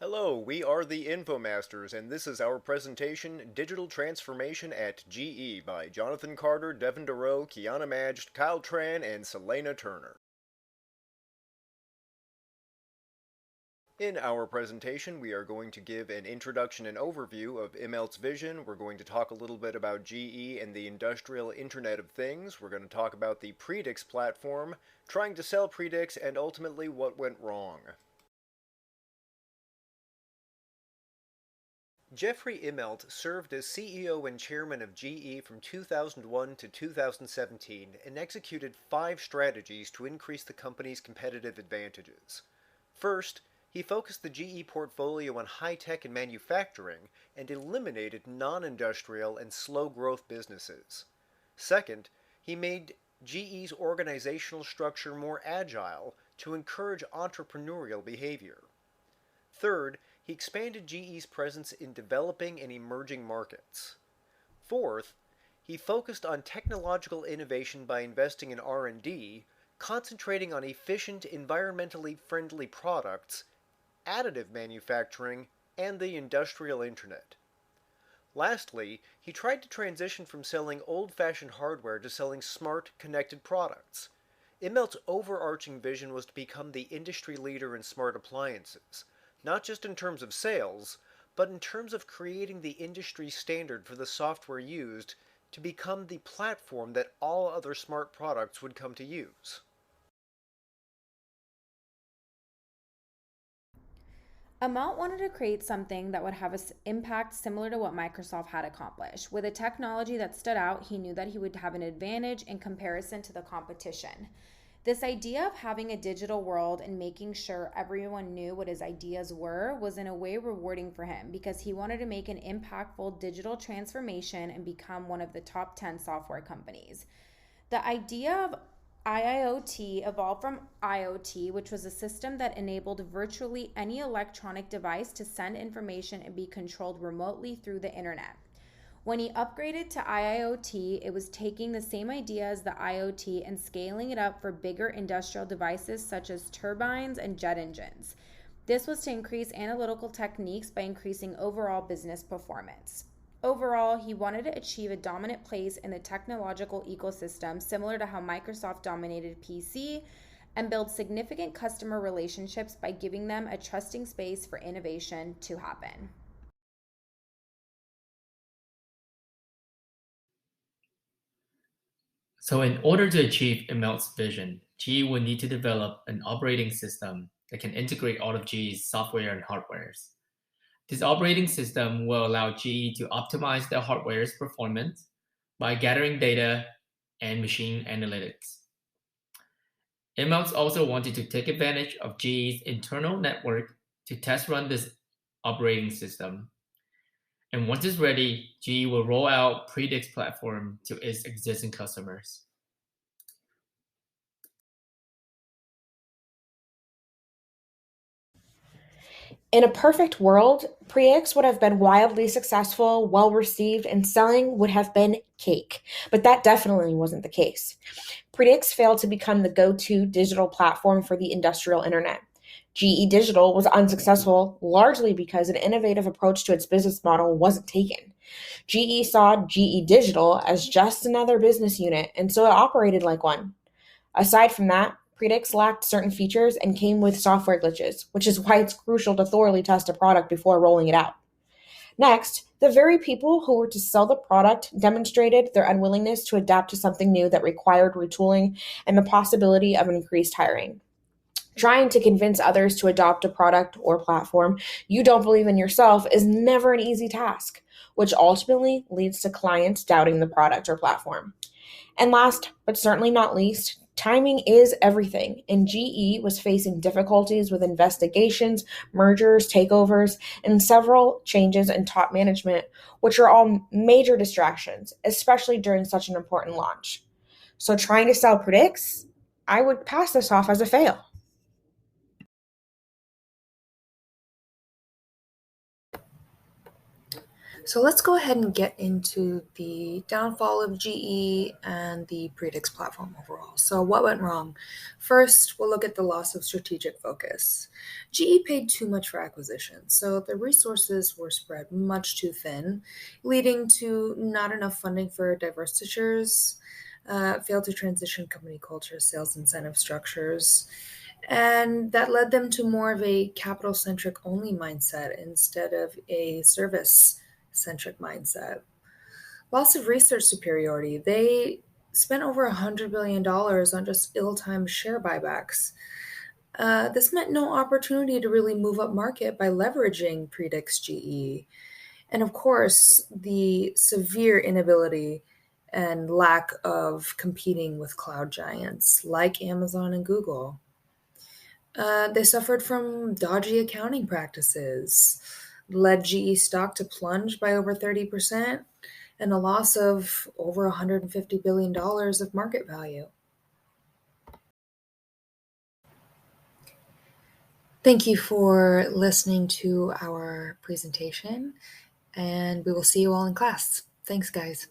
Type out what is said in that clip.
Hello, we are the Infomasters, and this is our presentation, Digital Transformation at GE by Jonathan Carter, Devin DeRoe, Kiana Majd, Kyle Tran, and Selena Turner. In our presentation, we are going to give an introduction and overview of Immelt's vision. We're going to talk a little bit about GE and the Industrial Internet of Things. We're going to talk about the Predix platform, trying to sell Predix, and ultimately what went wrong. Jeffrey Immelt served as CEO and chairman of GE from 2001 to 2017 and executed 5 strategies to increase the company's competitive advantages. First, he focused the GE portfolio on high-tech and manufacturing and eliminated non-industrial and slow-growth businesses. Second, he made GE's organizational structure more agile to encourage entrepreneurial behavior. Third, he expanded GE's presence in developing and emerging markets. Fourth, he focused on technological innovation by investing in R&D, concentrating on efficient, environmentally friendly products, additive manufacturing, and the industrial internet. Lastly, he tried to transition from selling old-fashioned hardware to selling smart, connected products. Immelt's overarching vision was to become the industry leader in smart appliances, not just in terms of sales, but in terms of creating the industry standard for the software used to become the platform that all other smart products would come to use. Amount wanted to create something that would have an impact similar to what Microsoft had accomplished. With a technology that stood out, he knew that he would have an advantage in comparison to the competition. This idea of having a digital world and making sure everyone knew what his ideas were was in a way rewarding for him because he wanted to make an impactful digital transformation and become one of the top 10 software companies. The idea of IIoT evolved from IoT, which was a system that enabled virtually any electronic device to send information and be controlled remotely through the internet. When he upgraded to IIoT, it was taking the same idea as the IoT and scaling it up for bigger industrial devices such as turbines and jet engines. This was to increase analytical techniques by increasing overall business performance. Overall, he wanted to achieve a dominant place in the technological ecosystem, similar to how Microsoft dominated PC, and build significant customer relationships by giving them a trusting space for innovation to happen. So in order to achieve Immelt's vision, GE would need to develop an operating system that can integrate all of GE's software and hardwares. This operating system will allow GE to optimize their hardware's performance by gathering data and machine analytics. Immelt also wanted to take advantage of GE's internal network to test run this operating system. And once it's ready, GE will roll out Predix platform to its existing customers. In a perfect world, Predix would have been wildly successful, well received, and selling would have been cake. But that definitely wasn't the case. Predix failed to become the go to digital platform for the industrial internet. GE Digital was unsuccessful largely because an innovative approach to its business model wasn't taken. GE saw GE Digital as just another business unit, and so it operated like one. Aside from that, Predix lacked certain features and came with software glitches, which is why it's crucial to thoroughly test a product before rolling it out. Next, the very people who were to sell the product demonstrated their unwillingness to adapt to something new that required retooling and the possibility of increased hiring. Trying to convince others to adopt a product or platform you don't believe in yourself is never an easy task, which ultimately leads to clients doubting the product or platform. And last, but certainly not least, timing is everything, and GE was facing difficulties with investigations, mergers, takeovers, and several changes in top management, which are all major distractions, especially during such an important launch. So, trying to sell Predix, I would pass this off as a fail. So let's go ahead and get into the downfall of GE and the Predix platform overall. So what went wrong? First, we'll look at the loss of strategic focus. GE paid too much for acquisitions, so the resources were spread much too thin, leading to not enough funding for divestitures, failed to transition company culture, sales incentive structures, and that led them to more of a capital centric only mindset instead of a service centric mindset. Loss of research superiority. They spent over $100 billion on just ill timed share buybacks. This meant no opportunity to really move up market by leveraging Predix GE. And of course, the severe inability and lack of competing with cloud giants like Amazon and Google. They suffered from dodgy accounting practices, led GE stock to plunge by over 30%, and a loss of over $150 billion of market value. Thank you for listening to our presentation, and we will see you all in class. Thanks, guys.